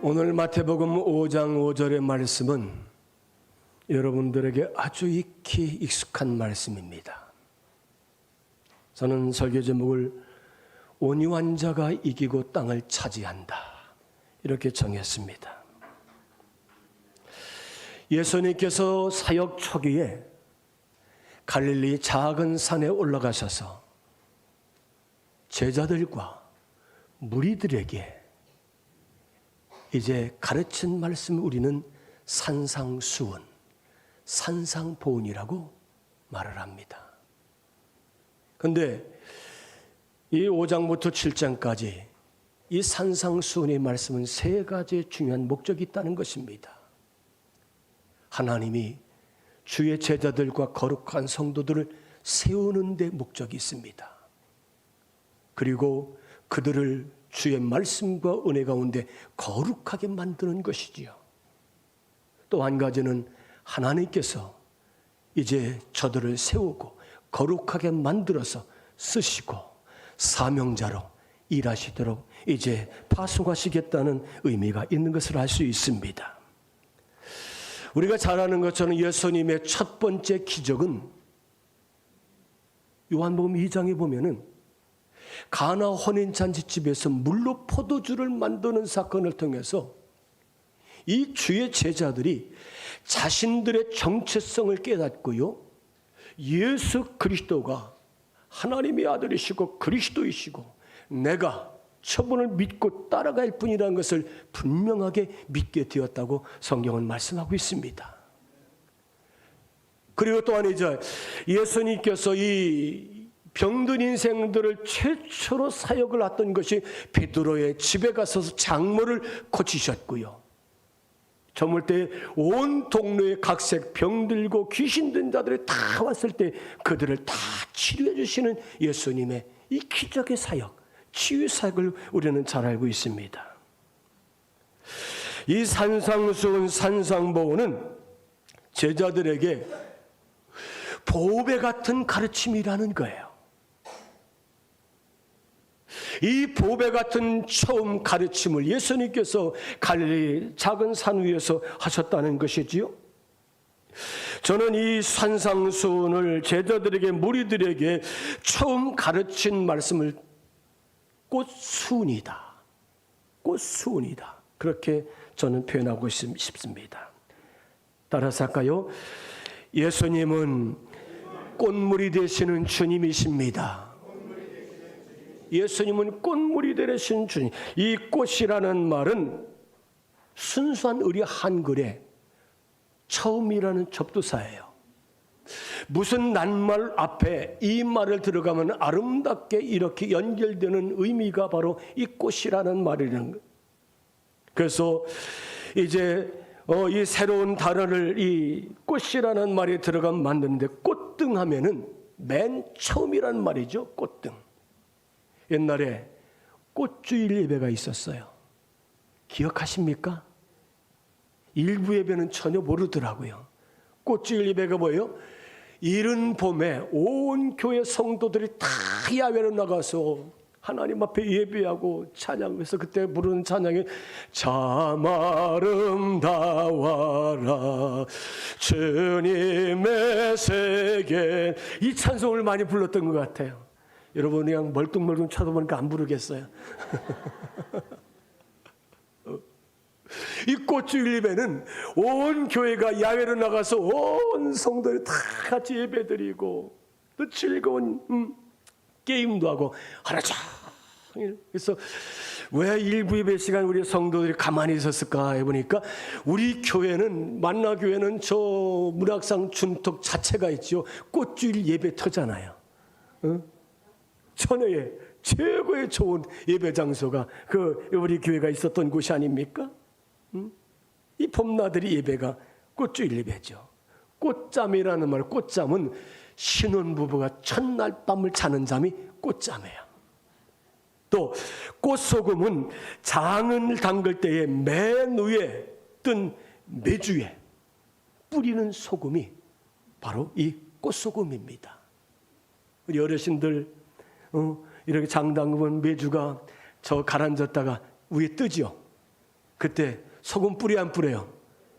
오늘 마태복음 5장 5절의 말씀은 여러분들에게 아주 익히 익숙한 말씀입니다. 저는 설교 제목을 온유한 자가 이기고 땅을 차지한다 이렇게 정했습니다. 예수님께서 사역 초기에 갈릴리 작은 산에 올라가셔서 제자들과 무리들에게 이제 가르친 말씀을 우리는 산상수훈, 산상보훈이라고 말을 합니다. 그런데 이 5장부터 7장까지 이 산상수훈의 말씀은 세 가지 중요한 목적이 있다는 것입니다. 하나님이 주의 제자들과 거룩한 성도들을 세우는 데 목적이 있습니다. 그리고 그들을 주의 말씀과 은혜 가운데 거룩하게 만드는 것이지요. 또 한 가지는 하나님께서 이제 저들을 세우고 거룩하게 만들어서 쓰시고 사명자로 일하시도록 이제 파송하시겠다는 의미가 있는 것을 알 수 있습니다. 우리가 잘 아는 것처럼 예수님의 첫 번째 기적은 요한복음 2장에 보면은 가나 혼인잔치집에서 물로 포도주를 만드는 사건을 통해서 이 주의 제자들이 자신들의 정체성을 깨닫고요, 예수 그리스도가 하나님의 아들이시고 그리스도이시고 내가 저분을 믿고 따라갈 뿐이라는 것을 분명하게 믿게 되었다고 성경은 말씀하고 있습니다. 그리고 또한 이제 예수님께서 이 병든 인생들을 최초로 사역을 했던 것이 베드로의 집에 가서 장모를 고치셨고요. 저물 때 온 동네에 각색 병들고 귀신 든 자들이 다 왔을 때 그들을 다 치료해 주시는 예수님의 이 기적의 사역, 치유 사역을 우리는 잘 알고 있습니다. 이 산상수훈, 산상보훈은 제자들에게 보배 같은 가르침이라는 거예요. 이 보배 같은 처음 가르침을 예수님께서 갈릴리 작은 산 위에서 하셨다는 것이지요. 저는 이 산상수훈을 제자들에게 무리들에게 처음 가르친 말씀을 꽃수훈이다. 꽃수훈이다. 그렇게 저는 표현하고 싶습니다. 따라서 할까요? 예수님은 꽃물이 되시는 주님이십니다. 예수님은 꽃물이 되신 주님. 이 꽃이라는 말은 순수한 우리 한글의 처음이라는 접두사예요. 무슨 낱말 앞에 이 말을 들어가면 아름답게 이렇게 연결되는 의미가 바로 이 꽃이라는 말이라는 거예요. 그래서 이제 이 새로운 단어를 이 꽃이라는 말이 들어가면 만드는데 꽃등 하면은 맨 처음이라는 말이죠. 꽃등. 옛날에 꽃주일 예배가 있었어요. 기억하십니까? 일부 예배는 전혀 모르더라고요. 꽃주일 예배가 뭐예요? 이른 봄에 온 교회 성도들이 다 야외로 나가서 하나님 앞에 예배하고 찬양해서 그때 부르는 찬양이 참 아름다워라 주님의 세계, 이 찬송을 많이 불렀던 것 같아요. 여러분 그냥 멀뚱멀뚱 쳐다보니까 안 부르겠어요. 이 꽃주일 예배는 온 교회가 야외로 나가서 온 성도들이 다 같이 예배드리고 또 즐거운 게임도 하고 하루 종일. 그래서 왜 일부 예배 시간 우리 성도들이 가만히 있었을까 해보니까 우리 교회는 만나교회는 저 문학상 준턱 자체가 있죠. 꽃주일 예배터잖아요. 천하의 최고의 좋은 예배 장소가 그 우리 교회가 있었던 곳이 아닙니까? 이 봄나들이 예배가 꽃주일 예배죠. 꽃잠이라는 말, 꽃잠은 신혼부부가 첫날 밤을 자는 잠이 꽃잠이에요. 또 꽃소금은 장을 담글 때에 맨 위에 뜬 메주에 뿌리는 소금이 바로 이 꽃소금입니다. 우리 어르신들 이렇게 장 담그면 메주가 저 가라앉았다가 위에 뜨죠. 그때 소금 뿌리 안 뿌려요?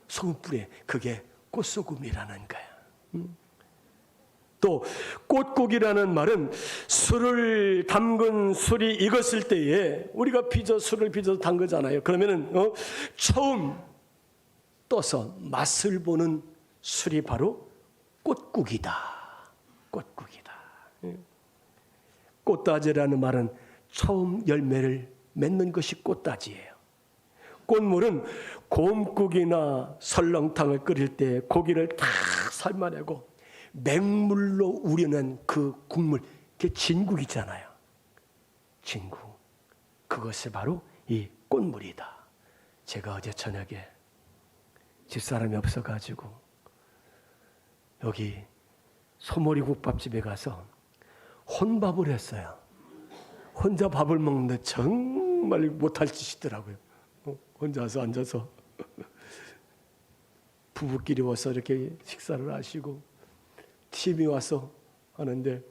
소금 뿌려. 그게 꽃소금이라는 거야. 또 꽃국이라는 말은 술을 담근 술이 익었을 때에 우리가 술을 빚어서 담그잖아요. 그러면은 처음 떠서 맛을 보는 술이 바로 꽃국이다. 꽃국이다. 꽃다지라는 말은 처음 열매를 맺는 것이 꽃다지예요. 꽃물은 곰국이나 설렁탕을 끓일 때 고기를 다 삶아내고 맹물로 우려낸 그 국물, 그게 진국이잖아요. 진국. 그것이 바로 이 꽃물이다. 제가 어제 저녁에 집사람이 없어가지고 여기 소머리국밥집에 가서 혼밥을 했어요. 혼자 밥을 먹는데 정말 못할 짓이더라고요. 혼자서 앉아서 부부끼리 와서 이렇게 식사를 하시고 팀이 와서 하는데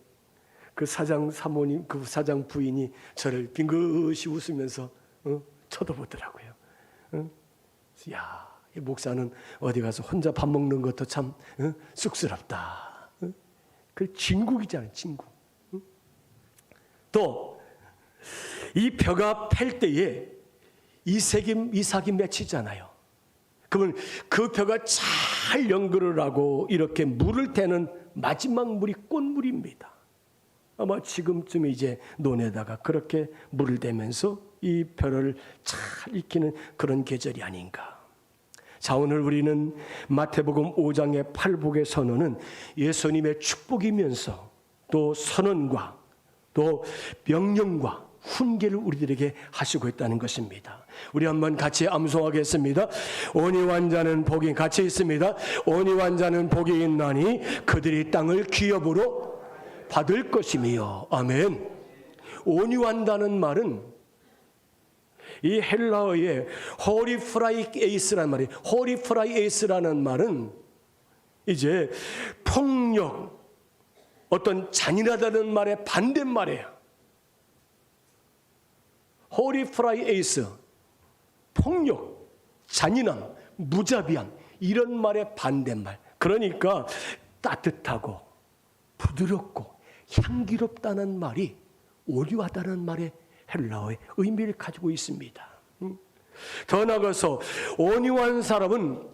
그 사장 사모님, 그 사장 부인이 저를 빙긋이 웃으면서 쳐다보더라고요. 야, 이 목사는 어디 가서 혼자 밥 먹는 것도 참 쑥스럽다. 그 진국이잖아요, 진국. 또 이 벼가 팰 때에 이삭이 맺히잖아요. 그러면 그 벼가 잘 연결을 하고 이렇게 물을 대는 마지막 물이 꽃물입니다. 아마 지금쯤 이제 논에다가 그렇게 물을 대면서 이 벼를 잘 익히는 그런 계절이 아닌가. 자, 오늘 우리는 마태복음 5장의 팔복의 선언은 예수님의 축복이면서 또 선언과 또 명령과 훈계를 우리들에게 하시고 있다는 것입니다. 우리 한번 같이 암송하겠습니다. 오니 완자는 복이 같이 있습니다. 오니 완자는 복이 있나니 그들이 땅을 기업으로 받을 것이며. 아멘. 오니 완다는 말은 이 헬라어의 호리프라이에이스라는 말이에요. 호리프라이에이스라는 말은 이제 폭력, 어떤 잔인하다는 말의 반대말이에요. 호리프라이에이스, 폭력, 잔인함, 무자비함, 이런 말의 반대말. 그러니까 따뜻하고 부드럽고 향기롭다는 말이 오류하다는 말의 헬라어의 의미를 가지고 있습니다. 더 나아가서 온유한 사람은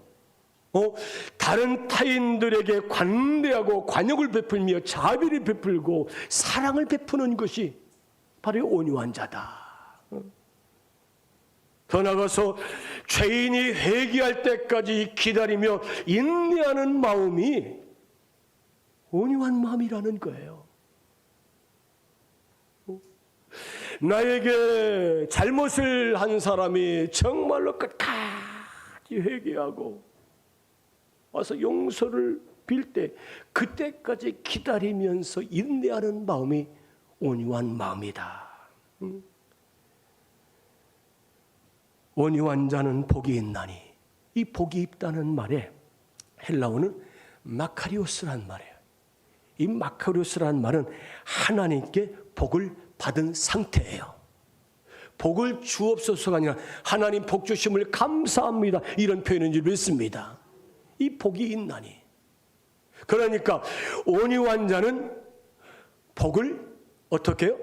다른 타인들에게 관대하고 관용을 베풀며 자비를 베풀고 사랑을 베푸는 것이 바로 온유한 자다. 더 나아가서 죄인이 회개할 때까지 기다리며 인내하는 마음이 온유한 마음이라는 거예요. 나에게 잘못을 한 사람이 정말로 끝까지 회개하고 와서 용서를 빌 때 그때까지 기다리면서 인내하는 마음이 온유한 마음이다. 온유한 자는 복이 있나니, 이 복이 있다는 말에 헬라어는 마카리오스란 말이에요. 이 마카리오스란 말은 하나님께 복을 받은 상태예요. 복을 주옵소서가 아니라 하나님 복 주심을 감사합니다, 이런 표현인 줄 믿습니다. 이 복이 있나니, 그러니까 온유한 자는 복을 어떻게 해요?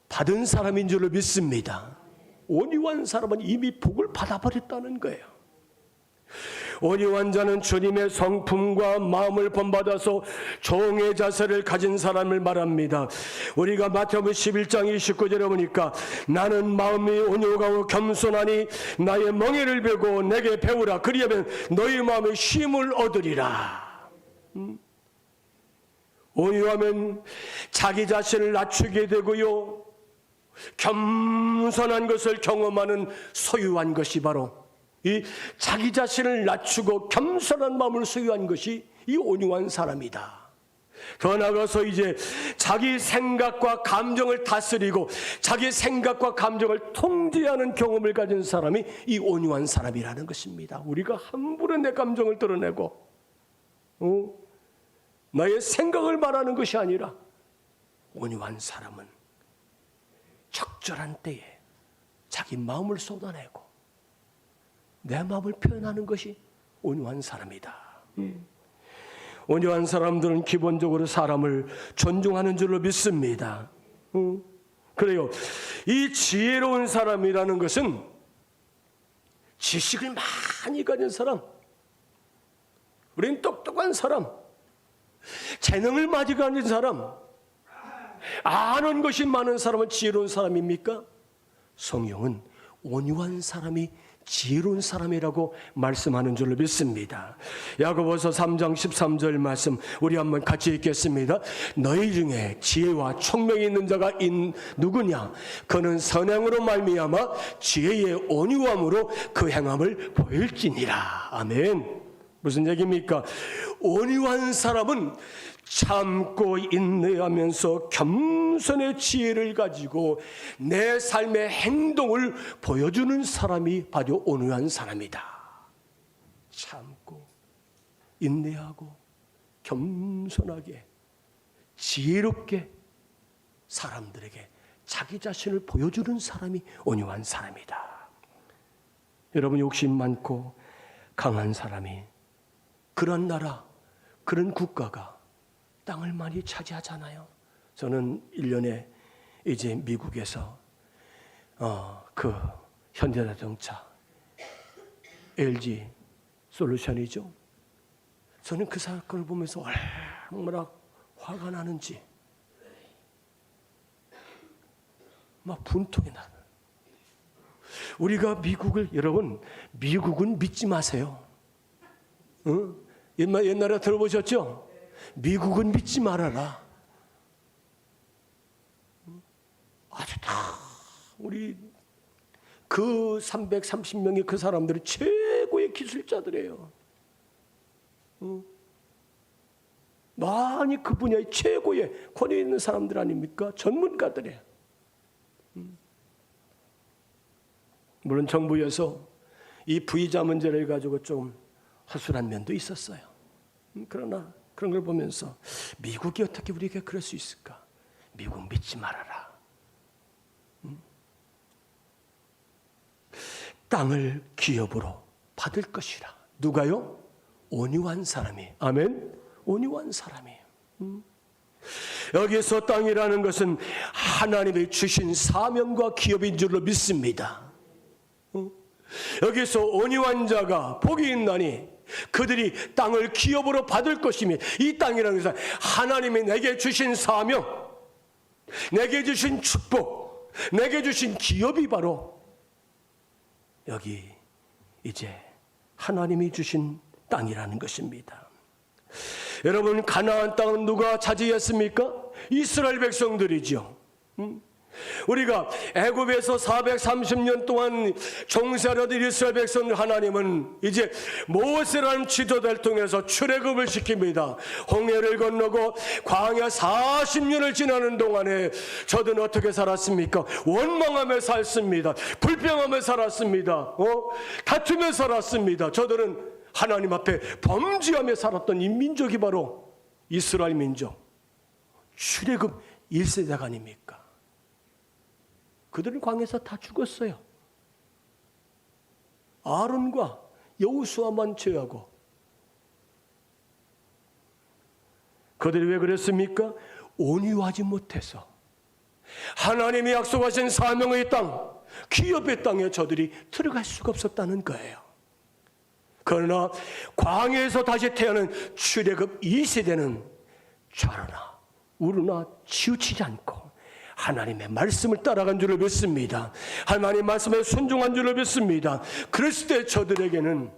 받은 사람인 줄 믿습니다. 온유한 사람은 이미 복을 받아버렸다는 거예요. 온유한 자는 주님의 성품과 마음을 본받아서 종의 자세를 가진 사람을 말합니다. 우리가 마태복음 11장 29절에 보니까 나는 마음이 온유하고 겸손하니 나의 멍에를 베고 내게 배우라. 그리하면 너희 마음에 쉼을 얻으리라. 온유하면 자기 자신을 낮추게 되고요, 겸손한 것을 경험하는 소유한 것이 바로 이 자기 자신을 낮추고 겸손한 마음을 소유한 것이 이 온유한 사람이다. 더 나아가서 이제 자기 생각과 감정을 다스리고 자기 생각과 감정을 통제하는 경험을 가진 사람이 이 온유한 사람이라는 것입니다. 우리가 함부로 내 감정을 드러내고 나의 생각을 말하는 것이 아니라 온유한 사람은 적절한 때에 자기 마음을 쏟아내고 내 마음을 표현하는 것이 온유한 사람이다. 온유한 사람들은 기본적으로 사람을 존중하는 줄로 믿습니다. 그래요. 이 지혜로운 사람이라는 것은 지식을 많이 가진 사람, 우린 똑똑한 사람, 재능을 많이 가진 사람, 아는 것이 많은 사람은 지혜로운 사람입니까? 성경은 온유한 사람이 지혜로운 사람이라고 말씀하는 줄로 믿습니다. 야고보서 3장 13절 말씀 우리 한번 같이 읽겠습니다. 너희 중에 지혜와 총명이 있는 자가 누구냐? 그는 선행으로 말미암아 지혜의 온유함으로 그 행함을 보일지니라. 아멘. 무슨 얘기입니까? 온유한 사람은 참고 인내하면서 겸손의 지혜를 가지고 내 삶의 행동을 보여주는 사람이 바로 온유한 사람이다. 참고 인내하고 겸손하게 지혜롭게 사람들에게 자기 자신을 보여주는 사람이 온유한 사람이다. 여러분, 욕심 많고 강한 사람이 그런 나라, 그런 국가가 땅을 많이 차지하잖아요. 저는 1년에 이제 미국에서 그 현대자동차 LG 솔루션이죠. 저는 그 사건을 보면서 얼마나 화가 나는지 막 분통이 나요. 우리가 여러분 미국은 믿지 마세요. 옛날에 들어보셨죠? 미국은 믿지 말아라. 아주 다 우리 그 330명의 그 사람들은 최고의 기술자들이에요. 많이 그 분야의 최고의 권위에 있는 사람들 아닙니까? 전문가들이에요. 물론 정부에서 이 부의자 문제를 가지고 좀 허술한 면도 있었어요. 그러나 그런 걸 보면서 미국이 어떻게 우리에게 그럴 수 있을까? 미국 믿지 말아라. 땅을 기업으로 받을 것이라. 누가요? 온유한 사람이. 아멘. 온유한 사람이. 여기서 땅이라는 것은 하나님이 주신 사명과 기업인 줄로 믿습니다. 여기서 온유한 자가 복이 있나니 그들이 땅을 기업으로 받을 것이며, 이 땅이라는 것은 하나님이 내게 주신 사명, 내게 주신 축복, 내게 주신 기업이 바로 여기 이제 하나님이 주신 땅이라는 것입니다. 여러분, 가나안 땅은 누가 차지했습니까? 이스라엘 백성들이죠. 우리가 애굽에서 430년 동안 종살이하던 이스라엘 백성, 하나님은 이제 모세라는 지도자를 통해서 출애굽을 시킵니다. 홍해를 건너고 광야 40년을 지나는 동안에 저들은 어떻게 살았습니까? 원망하며 살았습니다. 불평하며 살았습니다. 다투며 살았습니다. 저들은 하나님 앞에 범죄하며 살았던 이 민족이 바로 이스라엘 민족, 출애굽 1세대가 아닙니까? 그들은 광야에서 다 죽었어요. 아론과 여호수아만 제하고. 그들이 왜 그랬습니까? 온유하지 못해서 하나님이 약속하신 사명의 땅, 기업의 땅에 저들이 들어갈 수가 없었다는 거예요. 그러나 광야에서 다시 태어난 출애굽 2세대는 좌르나 우르나 치우치지 않고 하나님의 말씀을 따라간 줄을 믿습니다. 하나님의 말씀에 순종한 줄을 믿습니다. 그랬을 때 저들에게는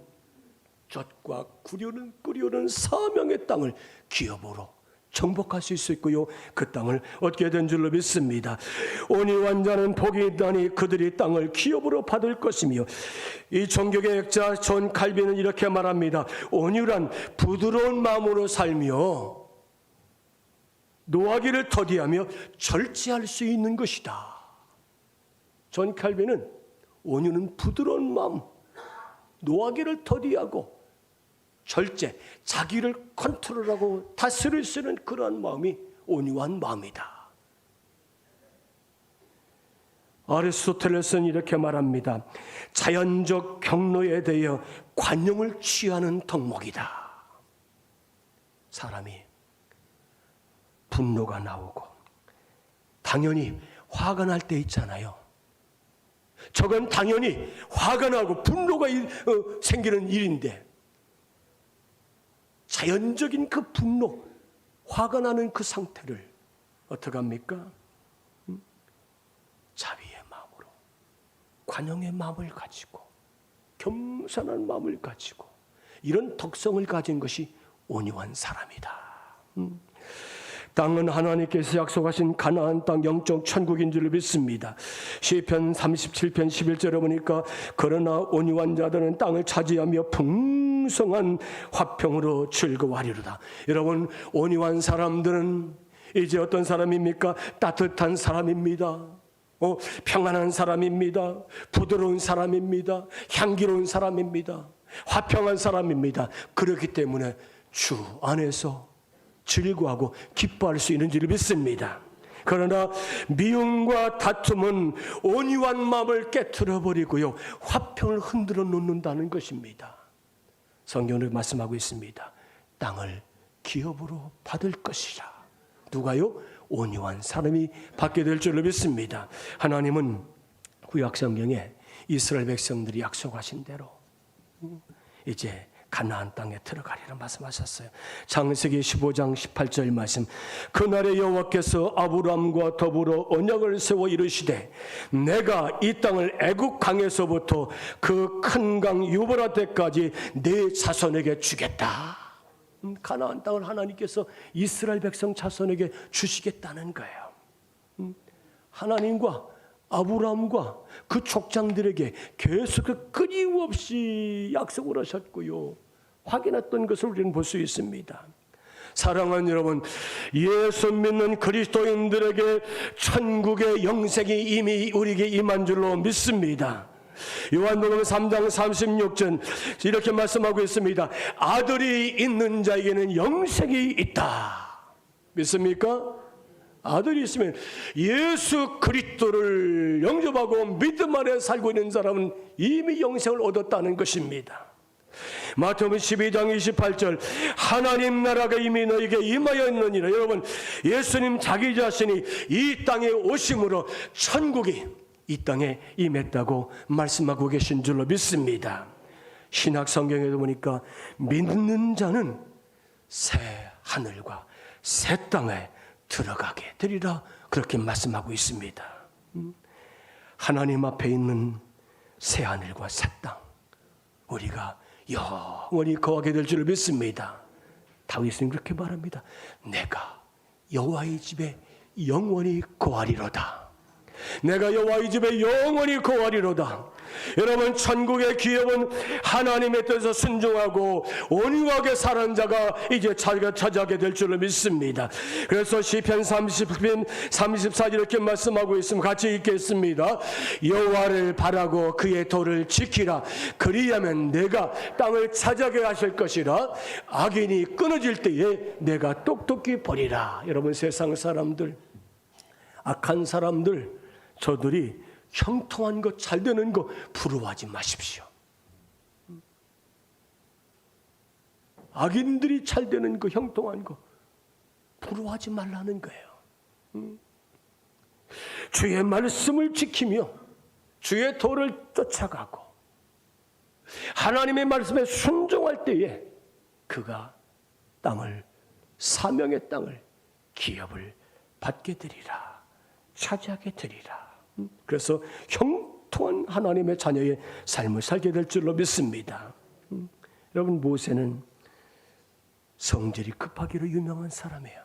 젖과 꿀이 오는 사명의 땅을 기업으로 정복할 수 있었고요, 그 땅을 얻게 된 줄로 믿습니다. 온유한 자는 복이 있다니 그들이 땅을 기업으로 받을 것이며, 이 종교의 학자 존 칼빈은 이렇게 말합니다. 온유란 부드러운 마음으로 살며 노하기를 더디하며 절제할 수 있는 것이다. 존 칼빈은 온유는 부드러운 마음, 노하기를 더디하고 절제, 자기를 컨트롤하고 다스릴 수 있는 그러한 마음이 온유한 마음이다. 아리스토텔레스는 이렇게 말합니다. 자연적 경로에 대해 관용을 취하는 덕목이다. 사람이 분노가 나오고 당연히 화가 날 때 있잖아요. 저건 당연히 화가 나고 분노가 생기는 일인데, 자연적인 그 분노, 화가 나는 그 상태를 어떡합니까? 자비의 마음으로, 관용의 마음을 가지고, 겸손한 마음을 가지고, 이런 덕성을 가진 것이 온유한 사람이다. 땅은 하나님께서 약속하신 가나안 땅 영적 천국인 줄 믿습니다. 시편 37편 11절에 보니까 그러나 온유한 자들은 땅을 차지하며 풍성한 화평으로 즐거워하리로다. 여러분, 온유한 사람들은 이제 어떤 사람입니까? 따뜻한 사람입니다. 평안한 사람입니다. 부드러운 사람입니다. 향기로운 사람입니다. 화평한 사람입니다. 그렇기 때문에 주 안에서 즐거워하고 기뻐할 수 있는 줄 믿습니다. 그러나 미움과 다툼은 온유한 마음을 깨트려버리고요, 화평을 흔들어 놓는다는 것입니다. 성경을 말씀하고 있습니다. 땅을 기업으로 받을 것이라. 누가요? 온유한 사람이 받게 될 줄로 믿습니다. 하나님은 구약 성경에 이스라엘 백성들이 약속하신 대로 이제 가나안 땅에 들어가리라 말씀하셨어요. 창세기 15장 18절 말씀. 그날에 여호와께서 아브람과 더불어 언약을 세워 이르시되 내가 이 땅을 애굽 강에서부터 그 큰 강 유브라데까지 네 자손에게 주겠다. 가나안 땅을 하나님께서 이스라엘 백성 자손에게 주시겠다는 거예요. 하나님과 아브라함과 그 족장들에게 계속 끊임없이 약속을 하셨고요, 확인했던 것을 우리는 볼 수 있습니다. 사랑하는 여러분, 예수 믿는 그리스도인들에게 천국의 영생이 이미 우리에게 임한 줄로 믿습니다. 요한복음 3장 36절 이렇게 말씀하고 있습니다. 아들이 있는 자에게는 영생이 있다. 믿습니까? 아들이 있으면 예수 그리스도를 영접하고 믿음 안에 살고 있는 사람은 이미 영생을 얻었다는 것입니다. 마태복음 12장 28절 하나님 나라가 이미 너에게 임하였느니라. 여러분, 예수님 자기 자신이 이 땅에 오심으로 천국이 이 땅에 임했다고 말씀하고 계신 줄로 믿습니다. 신약 성경에도 보니까 믿는 자는 새 하늘과 새 땅에 들어가게 되리라 그렇게 말씀하고 있습니다. 하나님 앞에 있는 새 하늘과 새 땅, 우리가 영원히 거하게 될 줄 믿습니다. 다윗은 그렇게 말합니다. 내가 여호와의 집에 영원히 거하리로다. 내가 여호와의 집에 영원히 거하리로다. 여러분, 천국의 기업은 하나님의 뜻에 순종하고 온유하게 사는 자가 이제 자기가 차지하게 될 줄로 믿습니다. 그래서 시편 30편 34절 이렇게 말씀하고 있으면 같이 읽겠습니다. 여호와를 바라고 그의 도를 지키라. 그리하면 내가 땅을 차지하게 하실 것이라. 악인이 끊어질 때에 내가 똑똑히 보리라. 여러분, 세상 사람들, 악한 사람들, 저들이 형통한 것, 잘 되는 것 부러워하지 마십시오. 악인들이 잘 되는 것, 형통한 것 부러워하지 말라는 거예요. 주의 말씀을 지키며 주의 도를 쫓아가고 하나님의 말씀에 순종할 때에 그가 땅을, 사명의 땅을, 기업을 받게 되리라, 차지하게 되리라. 그래서 형통한 하나님의 자녀의 삶을 살게 될 줄로 믿습니다. 여러분, 모세는 성질이 급하기로 유명한 사람이에요.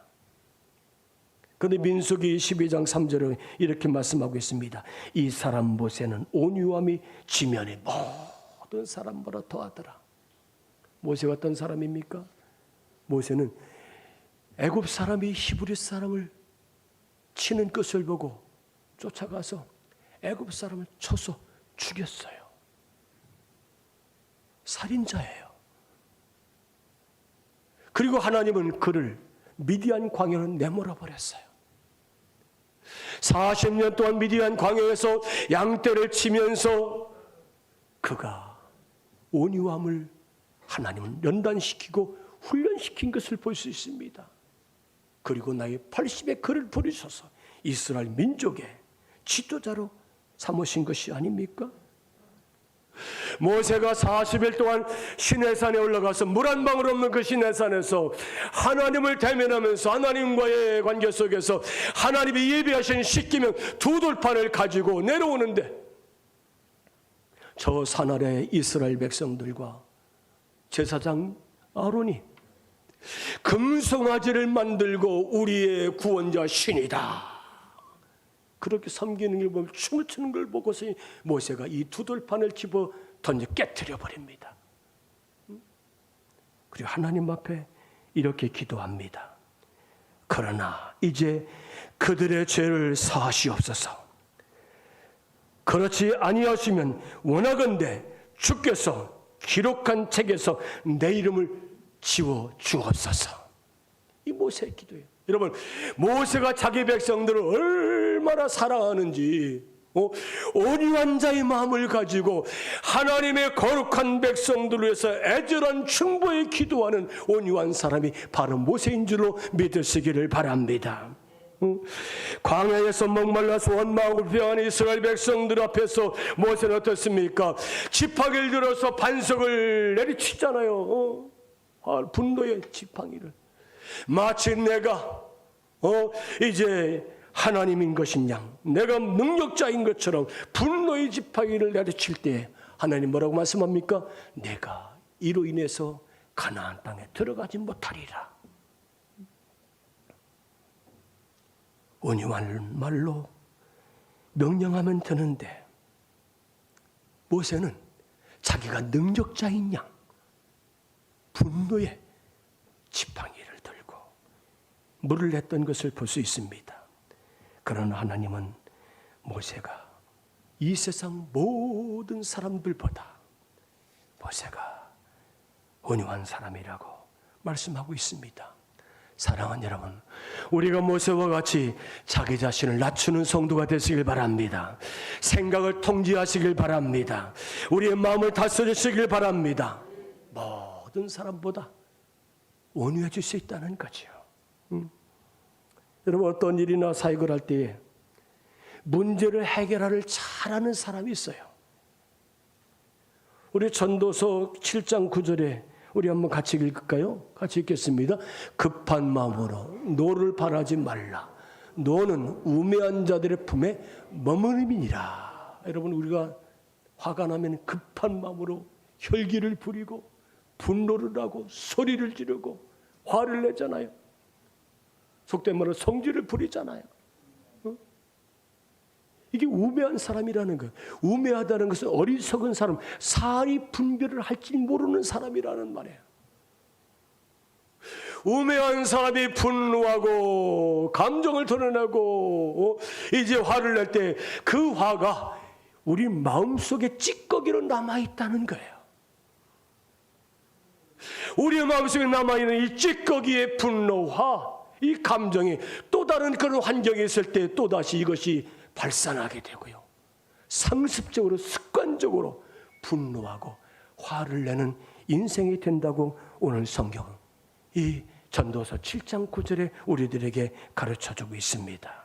그런데 민수기 12장 3절에 이렇게 말씀하고 있습니다. 이 사람 모세는 온유함이 지면의 모든 사람보다 더하더라. 모세가 어떤 사람입니까? 모세는 애굽 사람이 히브리 사람을 치는 것을 보고 쫓아가서 애굽 사람을 쳐서 죽였어요. 살인자예요. 그리고 하나님은 그를 미디안 광야로 내몰아 버렸어요. 40년 동안 미디안 광야에서 양떼를 치면서 그가 온유함을 하나님은 연단시키고 훈련시킨 것을 볼 수 있습니다. 그리고 나의 80의 그를 부르셔서 이스라엘 민족의 지도자로 삼으신 것이 아닙니까? 모세가 40일 동안 시내산에 올라가서 물 한 방울 없는 그 시내산에서 하나님을 대면하면서 하나님과의 관계 속에서 하나님이 예비하신 십계명 두 돌판을 가지고 내려오는데 저 산 아래 이스라엘 백성들과 제사장 아론이 금송아지를 만들고 우리의 구원자 신이다 그렇게 섬기는 걸 보면 춤을 추는 걸 보고서 모세가 이 두 돌판을 집어 던져 깨트려 버립니다. 그리고 하나님 앞에 이렇게 기도합니다. 그러나 이제 그들의 죄를 사하시옵소서. 그렇지 아니하시면 원하건대 주께서 기록한 책에서 내 이름을 지워 주옵소서. 이 모세의 기도예요. 여러분, 모세가 자기 백성들을 얼마나 사랑하는지 온유한 자의 마음을 가지고 하나님의 거룩한 백성들을 위해서 애절한 충보에 기도하는 온유한 사람이 바로 모세인 줄로 믿으시기를 바랍니다. 광야에서 목말라서 원망하고 불평하는 이스라엘 백성들 앞에서 모세는 어떻습니까? 지팡이를 들어서 반석을 내리치잖아요. 분노의 지팡이를. 마치 내가 이제 하나님인 것인 양, 내가 능력자인 것처럼 분노의 지팡이를 내리칠 때 하나님 뭐라고 말씀합니까? 내가 이로 인해서 가나안 땅에 들어가지 못하리라. 온유한 말로 명령하면 되는데 모세는 자기가 능력자인 양 분노의 지팡이를 들고 물을 냈던 것을 볼 수 있습니다. 그러나 하나님은 모세가 이 세상 모든 사람들보다 모세가 온유한 사람이라고 말씀하고 있습니다. 사랑하는 여러분, 우리가 모세와 같이 자기 자신을 낮추는 성도가 되시길 바랍니다. 생각을 통제하시길 바랍니다. 우리의 마음을 다스리시길 바랍니다. 모든 사람보다 온유해질 수 있다는 거죠. 여러분, 어떤 일이나 사역을 할 때에 문제를 해결하를 잘하는 사람이 있어요. 우리 전도서 7장 9절에 우리 한번 같이 읽을까요? 같이 읽겠습니다. 급한 마음으로 노를 바라지 말라. 노는 우매한 자들의 품에 머무름이니라. 여러분, 우리가 화가 나면 급한 마음으로 혈기를 부리고 분노를 하고 소리를 지르고 화를 내잖아요. 속된 말로 성질을 부리잖아요. 이게 우매한 사람이라는 거예요. 우매하다는 것은 어리석은 사람, 사리 분별을 할지 모르는 사람이라는 말이에요. 우매한 사람이 분노하고 감정을 드러내고 이제 화를 낼 때 그 화가 우리 마음속에 찌꺼기로 남아있다는 거예요. 우리 마음속에 남아있는 이 찌꺼기의 분노와 이 감정이 또 다른 그런 환경에 있을 때 또다시 이것이 발산하게 되고요. 상습적으로 습관적으로 분노하고 화를 내는 인생이 된다고 오늘 성경은 이 전도서 7장 9절에 우리들에게 가르쳐주고 있습니다.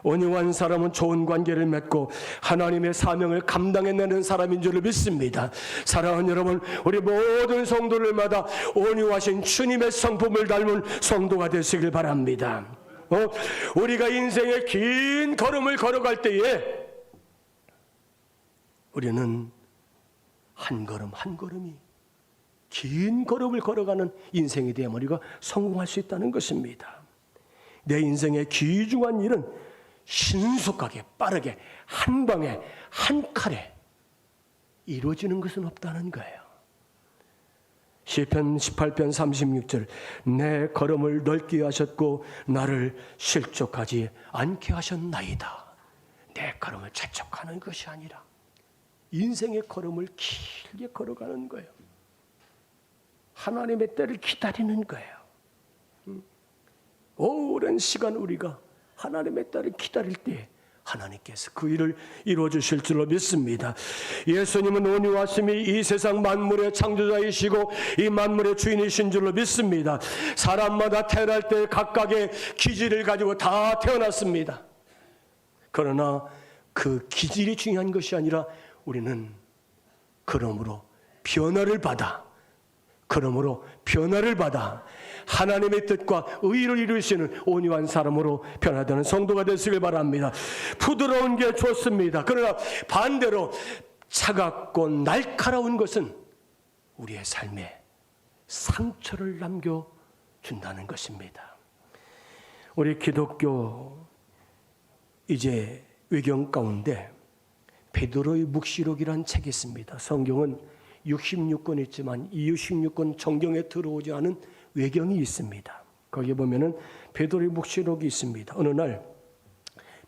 온유한 사람은 좋은 관계를 맺고 하나님의 사명을 감당해내는 사람인 줄 믿습니다. 사랑하는 여러분, 우리 모든 성도들마다 온유하신 주님의 성품을 닮은 성도가 되시길 바랍니다. 우리가 인생의 긴 걸음을 걸어갈 때에 우리는 한 걸음 한 걸음이 긴 걸음을 걸어가는 인생이 되면 우리가 성공할 수 있다는 것입니다. 내 인생의 귀중한 일은 신속하게 빠르게 한 방에 한 칼에 이루어지는 것은 없다는 거예요. 시편 18편 36절 내 걸음을 넓게 하셨고 나를 실족하지 않게 하셨나이다. 내 걸음을 재촉하는 것이 아니라 인생의 걸음을 길게 걸어가는 거예요. 하나님의 때를 기다리는 거예요. 오랜 시간 우리가 하나님의 딸을 기다릴 때 하나님께서 그 일을 이루어 주실 줄로 믿습니다. 예수님은 온유하심이 이 세상 만물의 창조자이시고 이 만물의 주인이신 줄로 믿습니다. 사람마다 태어날 때 각각의 기질을 가지고 다 태어났습니다. 그러나 그 기질이 중요한 것이 아니라 우리는 그러므로 변화를 받아 하나님의 뜻과 의를 이루시는 온유한 사람으로 변화되는 성도가 되시길 바랍니다. 부드러운 게 좋습니다. 그러나 반대로 차갑고 날카로운 것은 우리의 삶에 상처를 남겨준다는 것입니다. 우리 기독교 이제 외경 가운데 베드로의 묵시록이라는 책이 있습니다. 성경은 66권 있지만 이 66권 정경에 들어오지 않은 외경이 있습니다. 거기에 보면은 베드로의 묵시록이 있습니다. 어느 날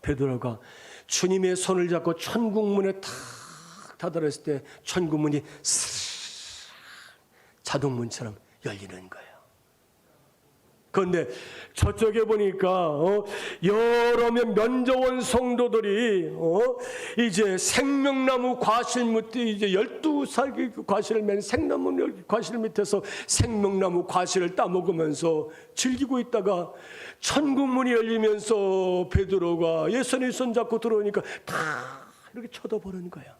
베드로가 주님의 손을 잡고 천국문에 탁 다다랐을 때 천국문이 자동문처럼 열리는 거예요. 그런데 저쪽에 보니까 여러 명 면제원 성도들이 이제 생명나무 과실 밑에 이제 12살기 과실을 맨 생나무 과실 밑에서 생명나무 과실을 따먹으면서 즐기고 있다가 천국문이 열리면서 베드로가 예수님 손잡고 들어오니까 다 이렇게 쳐다보는 거야.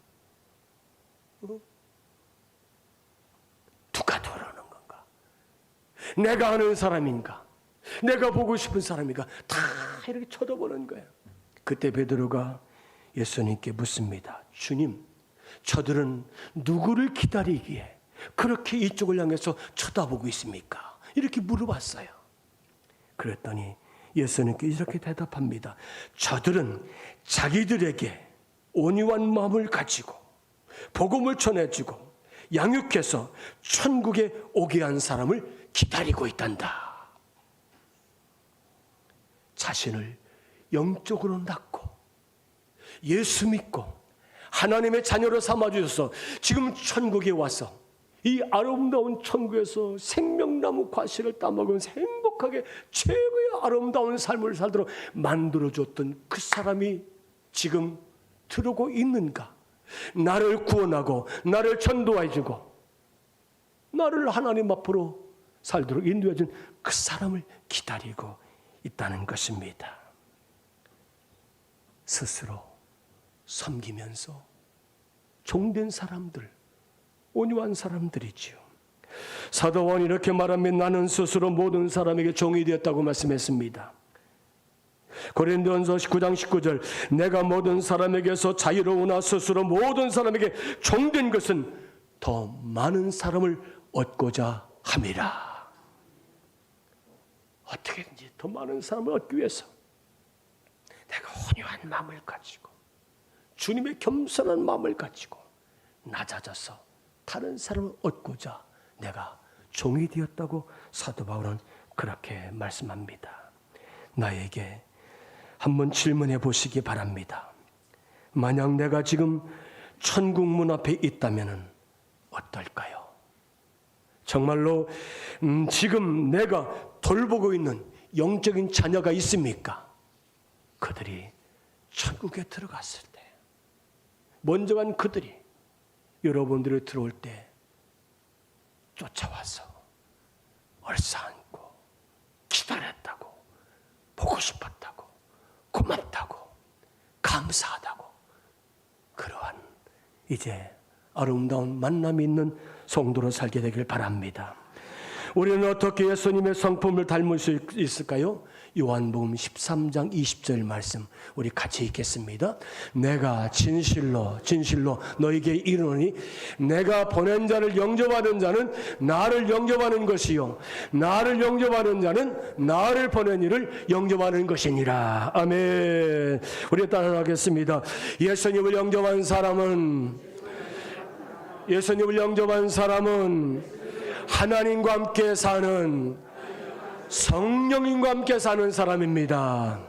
누가 들어오는 건가? 내가 아는 사람인가? 내가 보고 싶은 사람인가? 다 이렇게 쳐다보는 거예요. 그때 베드로가 예수님께 묻습니다. 주님, 저들은 누구를 기다리기에 그렇게 이쪽을 향해서 쳐다보고 있습니까? 이렇게 물어봤어요. 그랬더니 예수님께 이렇게 대답합니다. 저들은 자기들에게 온유한 마음을 가지고 복음을 전해주고 양육해서 천국에 오게 한 사람을 기다리고 있단다. 자신을 영적으로 낳고 예수 믿고 하나님의 자녀로 삼아주셔서 지금 천국에 와서 이 아름다운 천국에서 생명나무 과실을 따먹으면서 행복하게 최고의 아름다운 삶을 살도록 만들어줬던 그 사람이 지금 들어오고 있는가? 나를 구원하고 나를 전도해주고 나를 하나님 앞으로 살도록 인도해준 그 사람을 기다리고 있다는 것입니다. 스스로 섬기면서 종된 사람들, 온유한 사람들이지요. 사도 바울은 이렇게 말하면 나는 스스로 모든 사람에게 종이 되었다고 말씀했습니다. 고린도전서 19장 19절 내가 모든 사람에게서 자유로우나 스스로 모든 사람에게 종된 것은 더 많은 사람을 얻고자 함이라. 어떻게든지 더 많은 사람을 얻기 위해서 내가 온유한 마음을 가지고 주님의 겸손한 마음을 가지고 낮아져서 다른 사람을 얻고자 내가 종이 되었다고 사도 바울은 그렇게 말씀합니다. 나에게 한번 질문해 보시기 바랍니다. 만약 내가 지금 천국 문 앞에 있다면 어떨까요? 정말로 지금 내가 돌보고 있는 영적인 자녀가 있습니까? 그들이 천국에 들어갔을 때 먼저 간 그들이 여러분들이 들어올 때 쫓아와서 얼싸안고 기다렸다고 보고 싶었다고 고맙다고 감사하다고 그러한 이제 아름다운 만남이 있는 성도로 살게 되길 바랍니다. 우리는 어떻게 예수님의 성품을 닮을 수 있을까요? 요한복음 13장 20절 말씀 우리 같이 읽겠습니다. 내가 진실로 너에게 이르노니 내가 보낸 자를 영접하는 자는 나를 영접하는 것이요 나를 영접하는 자는 나를 보낸 이를 영접하는 것이니라. 아멘. 우리 따라하겠습니다. 예수님을 영접한 사람은 하나님과 함께 사는 성령님과 함께 사는 사람입니다.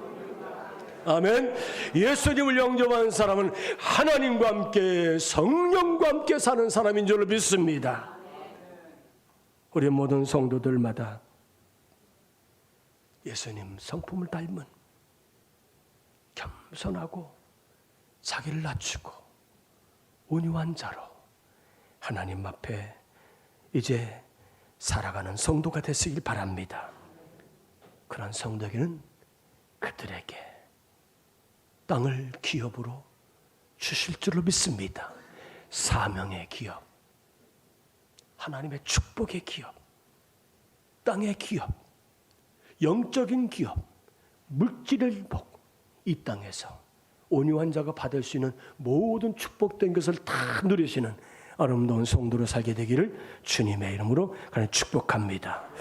아멘. 예수님을 영접한 사람은 하나님과 함께 성령과 함께 사는 사람인 줄로 믿습니다. 우리 모든 성도들마다 예수님 성품을 닮은 겸손하고 자기를 낮추고 온유한 자로 하나님 앞에 이제 살아가는 성도가 되시길 바랍니다. 그런 성도에게는 그들에게 땅을 기업으로 주실 줄로 믿습니다. 사명의 기업, 하나님의 축복의 기업, 땅의 기업, 영적인 기업, 물질의 복, 이 땅에서 온유한 자가 받을 수 있는 모든 축복된 것을 다 누리시는 아름다운 성도로 살게 되기를 주님의 이름으로 축복합니다.